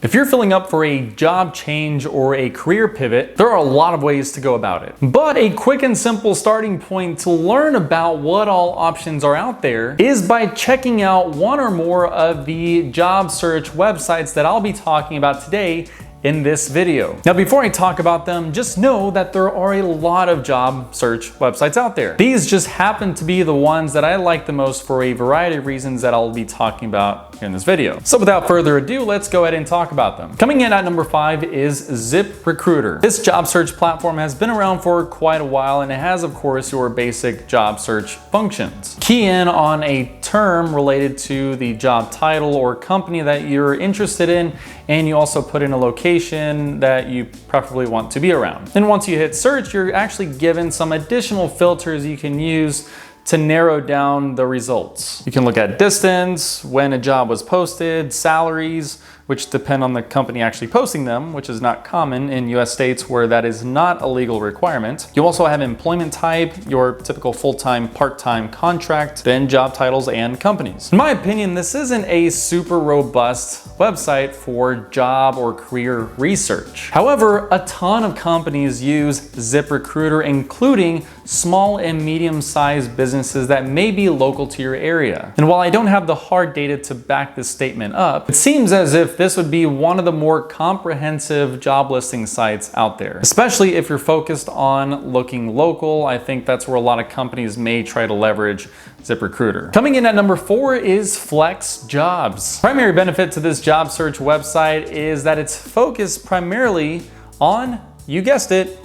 If you're filling up for a job change or a career pivot, there are a lot of ways to go about it. But a quick and simple starting point to learn about what all options are out there is by checking out one or more of the job search websites that I'll be talking about today in this video. Now, before I talk about them, just know that there are a lot of job search websites out there. These just happen to be the ones that I like the most for a variety of reasons that I'll be talking about in this video. So without further ado, let's go ahead and talk about them. Coming in at number 5 is ZipRecruiter. This job search platform has been around for quite a while, and it has, of course, your basic job search functions. Key in on a term related to the job title or company that you're interested in, and you also put in a location that you preferably want to be around. Then once you hit search, you're actually given some additional filters you can use to narrow down the results. You can look at distance, when a job was posted, salaries, which depend on the company actually posting them, which is not common in US states where that is not a legal requirement. You also have employment type, your typical full-time, part-time contract, then job titles and companies. In my opinion, this isn't a super robust website for job or career research. However, a ton of companies use ZipRecruiter, including small and medium-sized businesses that may be local to your area. And while I don't have the hard data to back this statement up, it seems as if this would be one of the more comprehensive job listing sites out there, especially if you're focused on looking local. I think that's where a lot of companies may try to leverage ZipRecruiter. Coming in at number 4 is FlexJobs. Primary benefit to this job search website is that it's focused primarily on, you guessed it,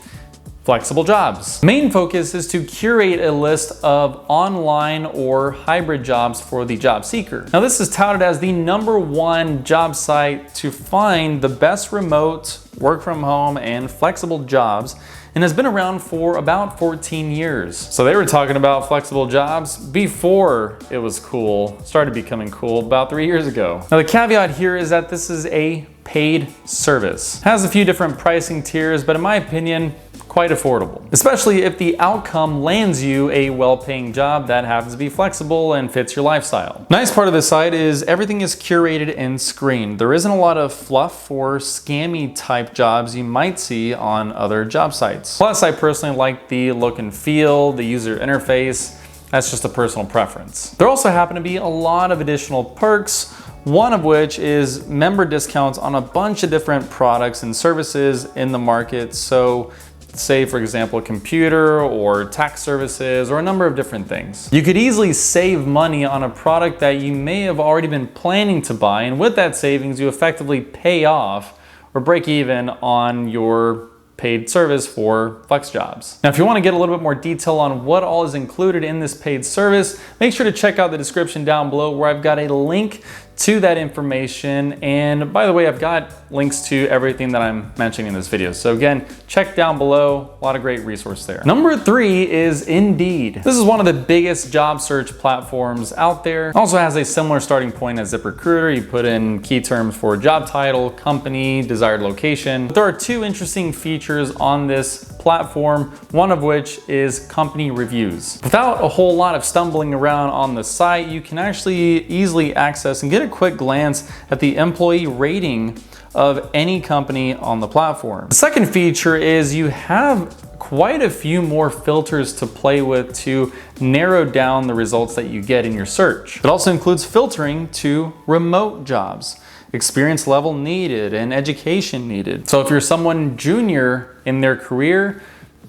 flexible jobs. Main focus is to curate a list of online or hybrid jobs for the job seeker. Now, this is touted as the #1 job site to find the best remote, work from home, and flexible jobs, and has been around for about 14 years. So they were talking about flexible jobs before it was cool, started becoming cool about 3 years ago. Now, the caveat here is that this is a paid service. It has a few different pricing tiers, but in my opinion, quite affordable, especially if the outcome lands you a well-paying job that happens to be flexible and fits your lifestyle. Nice part of the site is everything is curated and screened. There isn't a lot of fluff or scammy type jobs you might see on other job sites. Plus, I personally like the look and feel, the user interface. That's just a personal preference. There also happen to be a lot of additional perks, one of which is member discounts on a bunch of different products and services in the market. So say, for example, computer or tax services or a number of different things. You could easily save money on a product that you may have already been planning to buy, and with that savings, you effectively pay off or break even on your paid service for FlexJobs. Now, if you want to get a little bit more detail on what all is included in this paid service, make sure to check out the description down below where I've got a link to that information. And by the way, I've got links to everything that I'm mentioning in this video. So again, check down below, a lot of great resources there. Number 3 is Indeed. This is one of the biggest job search platforms out there. It also has a similar starting point as ZipRecruiter. You put in key terms for job title, company, desired location. But there are 2 interesting features on this platform, one of which is company reviews. Without a whole lot of stumbling around on the site, you can actually easily access and get a quick glance at the employee rating of any company on the platform. The second feature is you have quite a few more filters to play with to narrow down the results that you get in your search. It also includes filtering to remote jobs, experience level needed, and education needed. So if you're someone junior in their career,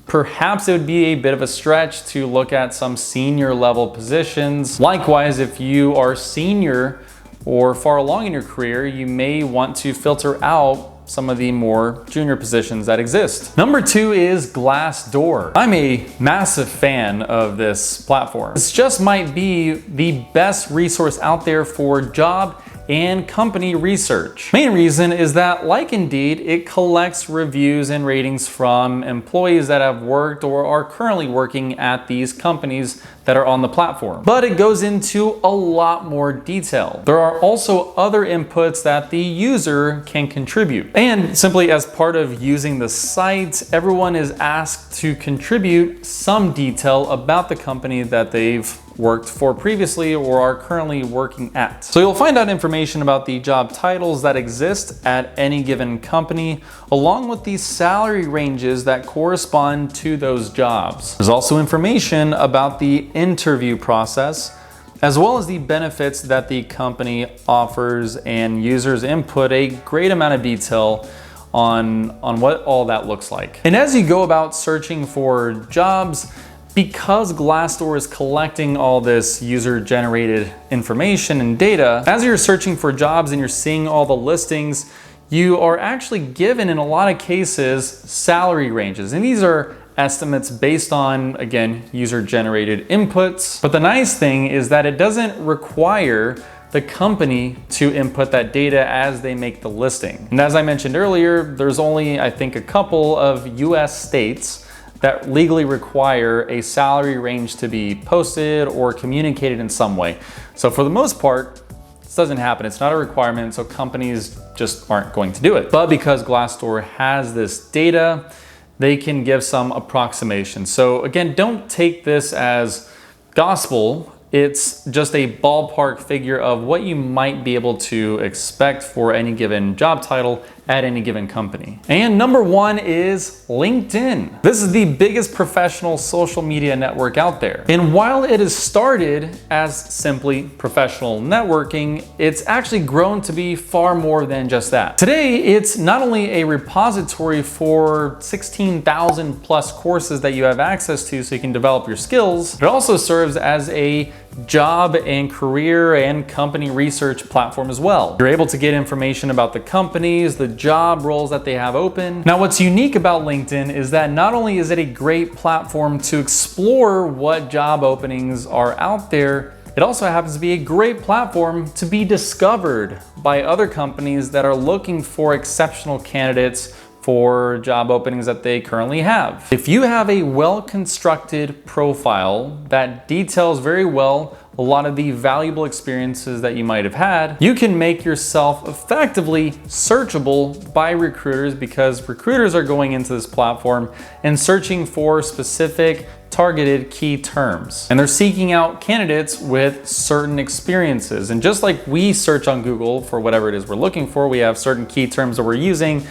perhaps it would be a bit of a stretch to look at some senior level positions. Likewise, if you are senior or far along in your career, you may want to filter out some of the more junior positions that exist. Number 2 is Glassdoor. I'm a massive fan of this platform. This just might be the best resource out there for job and company research. Main reason is that, like Indeed, it collects reviews and ratings from employees that have worked or are currently working at these companies that are on the platform. But it goes into a lot more detail. There are also other inputs that the user can contribute. And simply as part of using the site, everyone is asked to contribute some detail about the company that they've worked for previously or are currently working at. So you'll find out information about the job titles that exist at any given company, along with the salary ranges that correspond to those jobs. There's also information about the interview process, as well as the benefits that the company offers, and users input a great amount of detail on what all that looks like. And as you go about searching for jobs, because Glassdoor is collecting all this user-generated information and data, as you're searching for jobs and you're seeing all the listings, you are actually given, in a lot of cases, salary ranges. And these are estimates based on, again, user-generated inputs. But the nice thing is that it doesn't require the company to input that data as they make the listing. And as I mentioned earlier, there's only, I think, a couple of US states that legally require a salary range to be posted or communicated in some way. So for the most part, this doesn't happen. It's not a requirement, so companies just aren't going to do it. But because Glassdoor has this data, they can give some approximation. So again, don't take this as gospel. It's just a ballpark figure of what you might be able to expect for any given job title at any given company. And number one is LinkedIn. This is the biggest professional social media network out there. And while it has started as simply professional networking, it's actually grown to be far more than just that. Today, it's not only a repository for 16,000 plus courses that you have access to so you can develop your skills, it also serves as a job and career and company research platform as well. You're able to get information about the companies, the job roles that they have open. Now, what's unique about LinkedIn is that not only is it a great platform to explore what job openings are out there, it also happens to be a great platform to be discovered by other companies that are looking for exceptional candidates for job openings that they currently have. If you have a well-constructed profile that details very well a lot of the valuable experiences that you might have had, you can make yourself effectively searchable by recruiters, because recruiters are going into this platform and searching for specific targeted key terms. And they're seeking out candidates with certain experiences. And just like we search on Google for whatever it is we're looking for, we have certain key terms that we're using.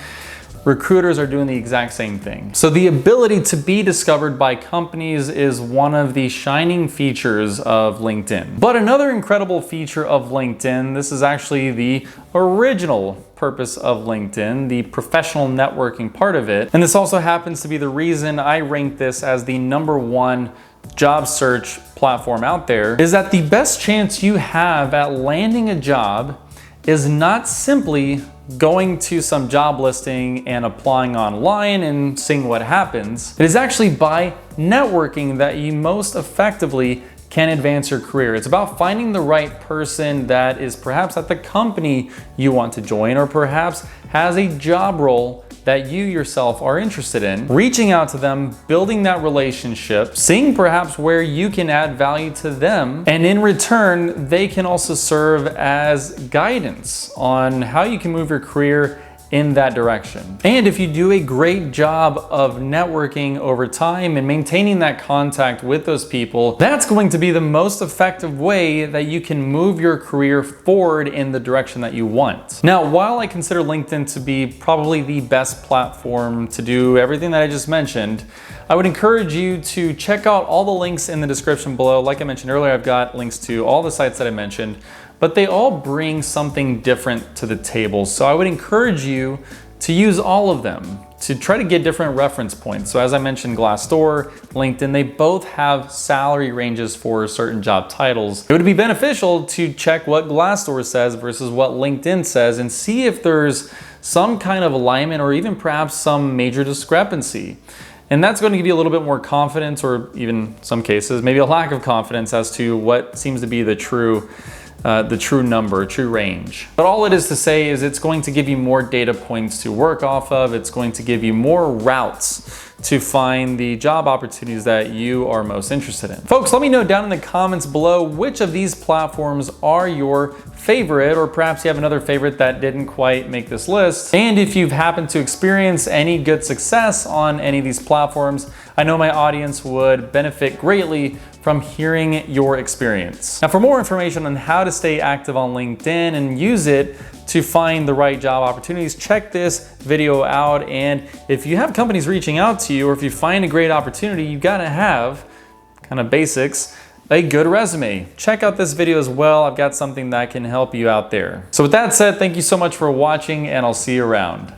Recruiters are doing the exact same thing. So the ability to be discovered by companies is one of the shining features of LinkedIn. But another incredible feature of LinkedIn, this is actually the original purpose of LinkedIn, the professional networking part of it. And this also happens to be the reason I rank this as the #1 job search platform out there, is that the best chance you have at landing a job is not simply going to some job listing and applying online and seeing what happens. It is actually by networking that you most effectively can advance your career. It's about finding the right person that is perhaps at the company you want to join, or perhaps has a job role that you yourself are interested in, reaching out to them, building that relationship, seeing perhaps where you can add value to them, and in return, they can also serve as guidance on how you can move your career in that direction. And if you do a great job of networking over time and maintaining that contact with those people, that's going to be the most effective way that you can move your career forward in the direction that you want. Now, while I consider LinkedIn to be probably the best platform to do everything that I just mentioned, I would encourage you to check out all the links in the description below. Like I mentioned earlier, I've got links to all the sites that I mentioned, but they all bring something different to the table. So I would encourage you to use all of them to try to get different reference points. So as I mentioned, Glassdoor, LinkedIn, they both have salary ranges for certain job titles. It would be beneficial to check what Glassdoor says versus what LinkedIn says and see if there's some kind of alignment or even perhaps some major discrepancy. And that's going to give you a little bit more confidence, or even some cases, maybe a lack of confidence as to what seems to be the true number, true range. But all it is to say is it's going to give you more data points to work off of. It's going to give you more routes to find the job opportunities that you are most interested in. Folks, let me know down in the comments below which of these platforms are your favorite, or perhaps you have another favorite that didn't quite make this list. And if you've happened to experience any good success on any of these platforms, I know my audience would benefit greatly from hearing your experience. Now, for more information on how to stay active on LinkedIn and use it to find the right job opportunities, check this video out. And if you have companies reaching out to you, or if you find a great opportunity, you gotta have, kind of basics, a good resume. Check out this video as well. I've got something that can help you out there. So with that said, thank you so much for watching, and I'll see you around.